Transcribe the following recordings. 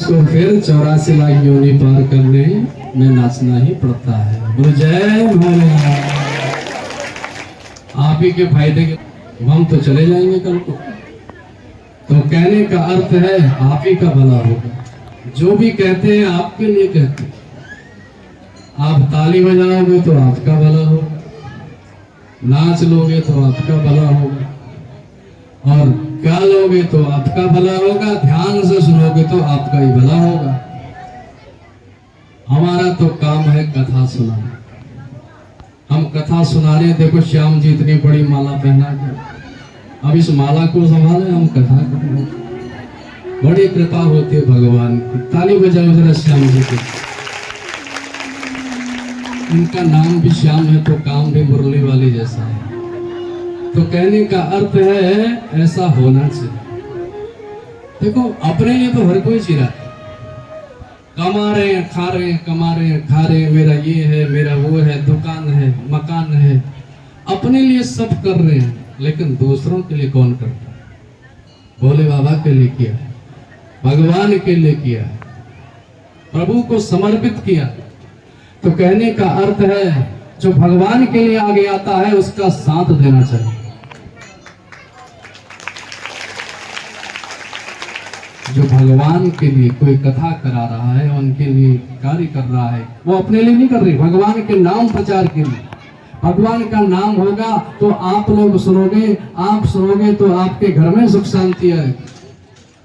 तो फिर 84 लाख योनि पार करने में नाचना ही पड़ता है। बोलो जय भोलेनाथ। आप ही के फायदे के हम तो चले जाएंगे कल को। तो कहने का अर्थ है आप ही का भला होगा। जो भी कहते हैं आपके लिए कहते हैं। आप ताली बजाओगे तो आपका भला होगा, नाच लोगे तो आपका भला होगा, और गा लोगे तो आपका भला होगा, ध्यान से सुनोगे तो आपका ही भला होगा। हमारा तो काम है कथा सुनाना। हम कथा सुना रहे हैं। देखो श्याम जी इतनी बड़ी माला पहना के, अब इस माला को संभाले, हम कथा करें। बड़ी कृपा होती है भगवान की। ताली बजाओ जरा श्याम जी की। इनका नाम भी श्याम है तो काम भी मुरली वाली जैसा है। तो कहने का अर्थ है ऐसा होना चाहिए। देखो अपने लिए तो हर कोई चिरा है। कमा रहे हैं, खा रहे हैं, कमा रहे हैं, खा रहे हैं, मेरा ये है, मेरा वो है, दुकान है, मकान है, अपने लिए सब कर रहे हैं। लेकिन दूसरों के लिए कौन करता है? भोले बाबा के लिए किया है, भगवान के लिए किया है, प्रभु को समर्पित किया। तो कहने का अर्थ है जो भगवान के लिए आगे आता है उसका साथ देना चाहिए। जो भगवान के लिए कोई कथा करा रहा है, उनके लिए कार्य कर रहा है, वो अपने लिए नहीं कर रही, भगवान के नाम प्रचार के लिए। भगवान का नाम होगा तो आप लोग सुनोगे, आप सुनोगे तो आपके घर में सुख शांति है,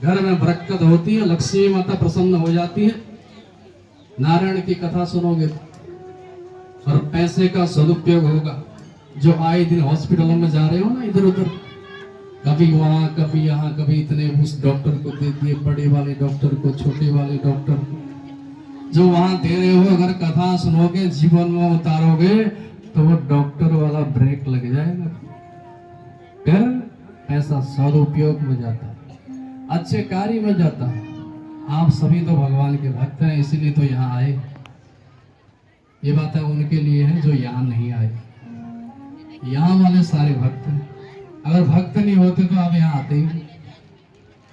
घर में बरकत होती है, लक्ष्मी माता प्रसन्न हो जाती है। नारायण की कथा सुनोगे और पैसे का सदुपयोग होगा। जो आए दिन हॉस्पिटलों में जा रहे हो ना, इधर उधर, कभी वहां कभी यहाँ, कभी इतने उस डॉक्टर को दे दिए, बड़े वाले डॉक्टर को, छोटे वाले डॉक्टर को, जो वहां दे रहे हो, अगर कथा सुनोगे, जीवन में उतारोगे तो वो डॉक्टर वाला ब्रेक लग जाएगा। फिर पैसा सदुपयोग में जाता है, अच्छे कार्य में जाता है। आप सभी तो भगवान के भक्त हैं, इसीलिए तो यहाँ आए। ये बात है उनके लिए है जो यहाँ नहीं आए। यहाँ वाले सारे भक्त हैं। अगर भक्त नहीं होते तो आप यहाँ आते ही नहीं।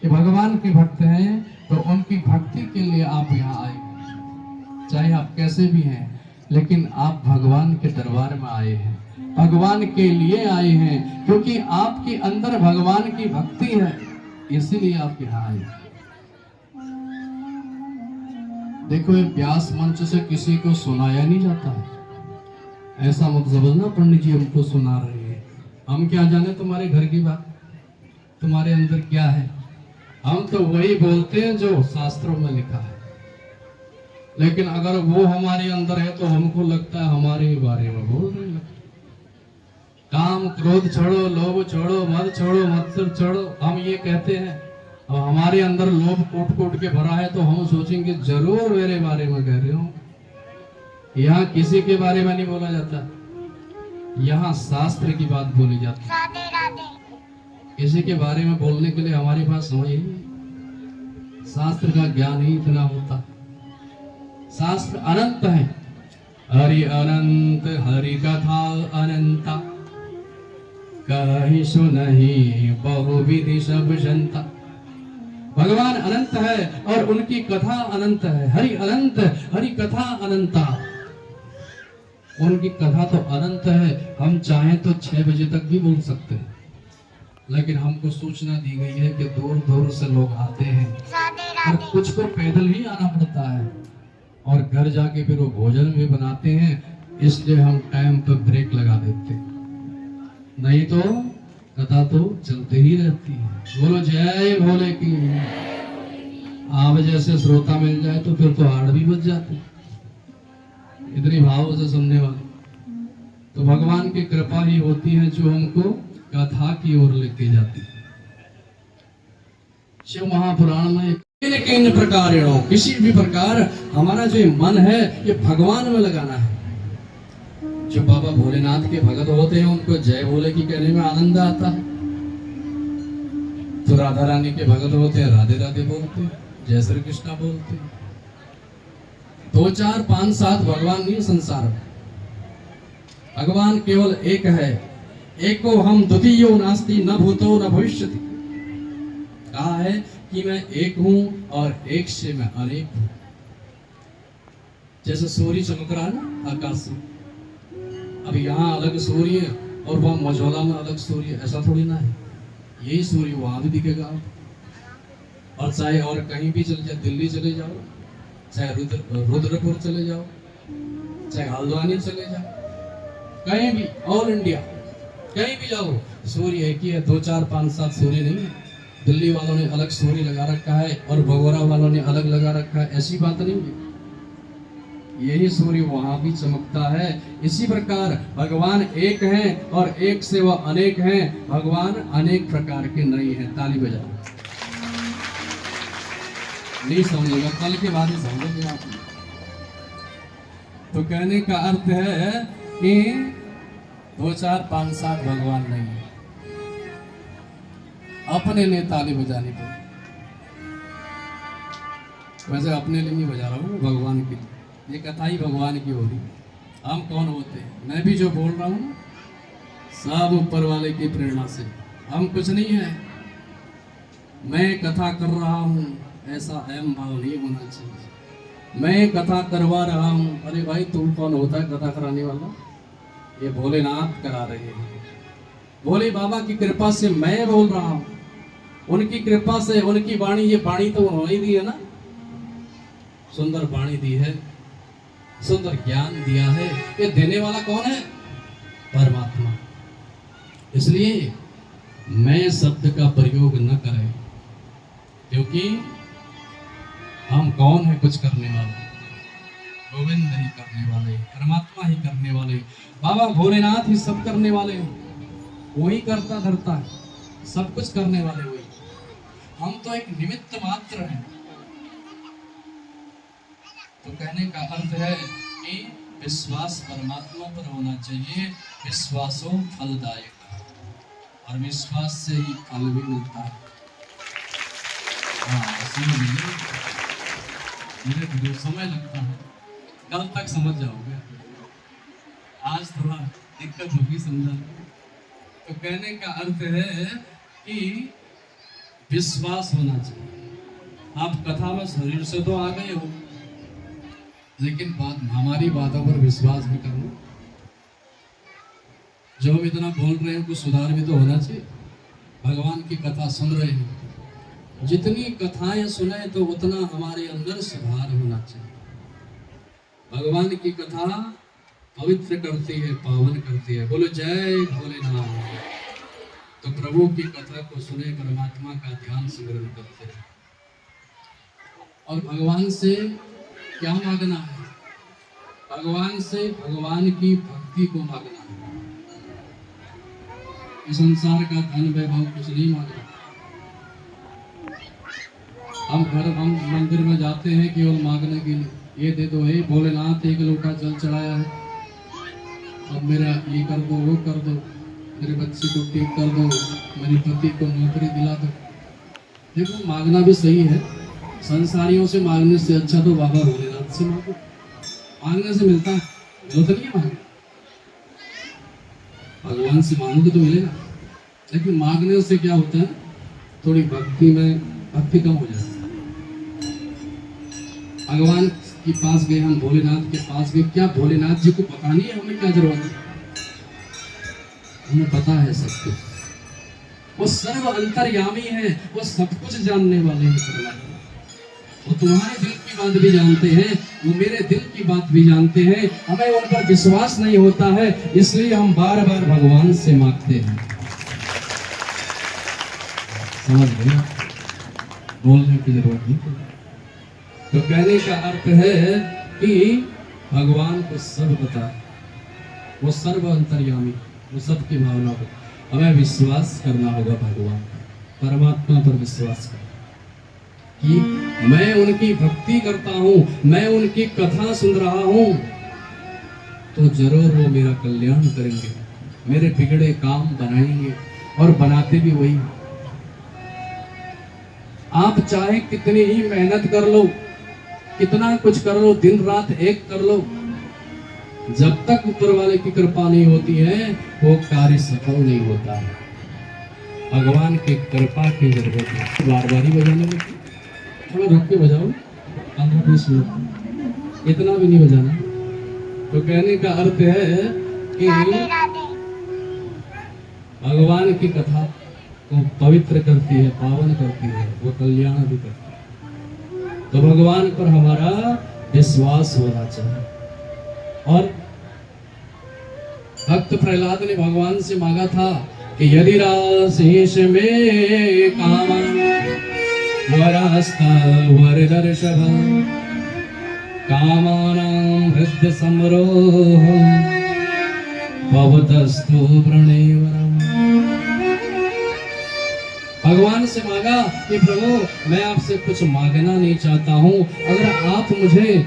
ये भगवान के भक्त हैं तो उनकी भक्ति के लिए आप यहाँ आए। चाहे आप कैसे भी हैं, लेकिन आप भगवान के दरबार में आए हैं, भगवान के लिए आए हैं, क्योंकि आपके अंदर भगवान की भक्ति है, इसीलिए आप यहाँ आए। देखो ये व्यास मंच से किसी को सुनाया नहीं जाता है। ऐसा मत समझना पंडित जी हमको सुना रहे हैं। हम क्या जाने तुम्हारे घर की बात, तुम्हारे अंदर क्या है। हम तो वही बोलते हैं जो शास्त्रों में लिखा है। लेकिन अगर वो हमारे अंदर है तो हमको लगता है हमारे बारे में बोल रहे हैं। काम क्रोध छोड़ो, लोभ छोड़ो, मद छोड़ो, मत्सर छोड़ो, हम ये कहते हैं। और हमारे अंदर लोभ कोट कोट के भरा है तो हम सोचेंगे जरूर मेरे बारे में कह रहे हो। यहाँ किसी के बारे में नहीं बोला जाता, यहाँ शास्त्र की बात बोली जाती है। किसी के बारे में बोलने के लिए हमारे पास समय ही नहीं, शास्त्र का ज्ञान ही इतना होता। शास्त्र अनंत है। हरि अनंत, हरि कथा अनंता, कहीं सुनहि बहुविधि सब जनता। भगवान अनंत है और उनकी कथा अनंत है। हरि अनंत, हरि कथा अनंता। उनकी कथा तो अनंत है। हम चाहें तो 6 बजे तक भी बोल सकते हैं, लेकिन हमको सूचना दी गई है कि दूर दूर से लोग आते हैं और कुछ को पैदल ही आना पड़ता है और घर जाके फिर वो भोजन भी बनाते हैं। इसलिए हम टाइम पर ब्रेक लगा देते, नहीं तो कथा तो चलते ही रहती है। बोलो जय भोले की। आप जैसे श्रोता मिल जाए तो फिर तो 8 भी बज जाते, इतनी भाव से सुनने वाले। तो भगवान की कृपा ही होती है जो हमको कथा की ओर लेके जाती है। शिव महापुराण में किन प्रकार किसी भी प्रकार हमारा जो मन है ये भगवान में लगाना है। जो बाबा भोलेनाथ के भगत होते हैं उनको जय भोले की कहने में आनंद आता है। तो राधा रानी के भगत होते हैं राधे राधे बोलते हैं, जय श्री कृष्णा बोलते हैं। 2 4 5 7 भगवान नहीं संसार में, भगवान केवल एक है। एको हम द्वितीयो नास्ति, न भूतो न भविष्यति। कहा है कि मैं एक हूं, और एक से मैं अनेक हूं। जैसे सूर्य चमक रहा है ना आकाश से, अब यहाँ अलग सूर्य और वहाँ मझौला में अलग सूर्य, ऐसा थोड़ी ना है। यही सूर्य वहां भी दिखेगा। और चाहे और कहीं भी चले जाओ, दिल्ली चले जाओ, चाहे रुद्रपुर चले जाओ, चाहे हल्द्वानी चले जाओ, कहीं भी ऑल इंडिया कहीं भी जाओ, सूर्य एक ही है। 2 4 5 7 सूर्य नहीं है। दिल्ली वालों ने अलग सूर्य लगा रखा है और भगोड़ा वालों ने अलग लगा रखा है, ऐसी बात नहीं है। यही सूर्य वहां भी चमकता है। इसी प्रकार भगवान एक हैं और एक से वह अनेक हैं। भगवान अनेक प्रकार के नहीं है। ताली बजाओ। नहीं समझेगा, कल के बाद ही समझोगे आप। तो कहने का अर्थ है कि 2 4 5 7 भगवान नहीं है। अपने लिए ताली बजानी पड़े। वैसे अपने लिए नहीं बजा रहा हूँ, भगवान की। ये कथा ही भगवान की हो रही। हम कौन होते हैं? मैं भी जो बोल रहा हूँ सब ऊपर वाले की प्रेरणा से। हम कुछ नहीं है। मैं कथा कर रहा हूँ, ऐसा अहम भाव नहीं होना चाहिए। मैं कथा करवा रहा हूँ, अरे भाई तुम कौन होता है कथा कराने वाला? ये भोलेनाथ करा रहे हैं। भोले बाबा की कृपा से मैं बोल रहा हूँ, उनकी कृपा से, उनकी वाणी, ये वाणी तो उन्होंने दी है ना, सुंदर वाणी दी है, सुंदर ज्ञान दिया है। ये देने वाला कौन है? परमात्मा। इसलिए मैं शब्द का प्रयोग न करें, क्योंकि हम कौन है कुछ करने वाले? गोविंद ही करने वाले, परमात्मा ही करने वाले, बाबा भोलेनाथ ही सब करने वाले हैं। वही करता धरता है, सब कुछ करने वाले वही। हम तो एक निमित्त मात्र हैं। तो कहने का अर्थ है कि विश्वास परमात्मा पर होना चाहिए। विश्वासों फलदायक, और विश्वास से ही फल भी मिलता है। मुझे समय लगता है, कल तक समझ जाओगे। आज थोड़ा दिक्कत होगी समझा। तो कहने का अर्थ है कि विश्वास होना चाहिए। आप कथा में शरीर से तो आ गए हो, लेकिन हमारी बातों पर विश्वास भी करना। जो हम इतना बोल रहे हैं कुछ सुधार भी तो होना चाहिए। भगवान की कथा सुन रहे हैं, जितनी कथाएं सुने तो उतना हमारे अंदर सुधार होना चाहिए। भगवान की कथा पवित्र करती है, पावन करती है। बोलो जय भोलेनाथ। तो प्रभु की कथा को सुने, परमात्मा का ध्यान स्मरण करते हैं। और भगवान से क्या मांगना है? भगवान से भगवान की भक्ति को मांगना है। इस संसार का धन वैभव कुछ नहीं मांगना। हम मंदिर में जाते हैं केवल मांगने के लिए, ये दे दो, हे भोलेनाथ एक लोटा जल चढ़ाया है, अब मेरा ये कर दो, वो कर दो, मेरे बच्चे को ठीक कर दो, मेरे पति को नौकरी दिला दो। देखो मांगना भी सही है। संसारियों से मांगने से अच्छा तो बाबा भोलेनाथ से मांगो। मांगने से मिलता है, तो नहीं मांगे। भगवान से मांगोगे तो मिलेगा, लेकिन मांगने से क्या होता है, थोड़ी भक्ति में भक्ति कम हो जाती है। भगवान के पास गए हम, भोलेनाथ के पास गए, क्या भोलेनाथ जी को पता नहीं है हमें क्या जरूरत है? हमें पता है सब कुछ। वो सर्व अंतर्यामी है, वो सब कुछ जानने वाले हैं। वो तुम्हारे दिल की बात भी जानते हैं, वो मेरे दिल की बात भी जानते हैं। हमें उन पर विश्वास नहीं होता है, इसलिए हम बार बार भगवान से मांगते हैं। समझ गए? बोलने की जरूरत नहीं। तो कहने का अर्थ है कि भगवान को सब पता है, वो सर्व अंतर्यामी, वो सबकी भावना को हमें विश्वास करना होगा। भगवान परमात्मा पर विश्वास करना कि मैं उनकी भक्ति करता हूँ, मैं उनकी कथा सुन रहा हूँ, तो जरूर वो मेरा कल्याण करेंगे, मेरे बिगड़े काम बनाएंगे, और बनाते भी वही। आप चाहे कितनी ही मेहनत कर लो, कितना कुछ कर लो, दिन रात एक कर लो, जब तक ऊपर वाले की कृपा नहीं होती है वो कार्य सफल नहीं होता है। भगवान की कृपा की जरूरत है। बार बार ही बजाने लगी। थोड़ा रुक के बजाओ, 15-20 मिनट, इतना भी नहीं बजाना। तो कहने का अर्थ है कि भगवान की कथा को पवित्र करती है, पावन करती है, वो कल्याण भी करती है। तो भगवान पर हमारा विश्वास होना चाहिए। और भक्त प्रहलाद ने भगवान से मांगा था कि यदि राशेष में कामं वरस्तवर दर्शव कामानां हृदय समरोह भवतस्तु प्रणयवरम्। भगवान से मांगा कि प्रभु मैं आपसे कुछ मांगना नहीं चाहता हूँ, अगर आप मुझे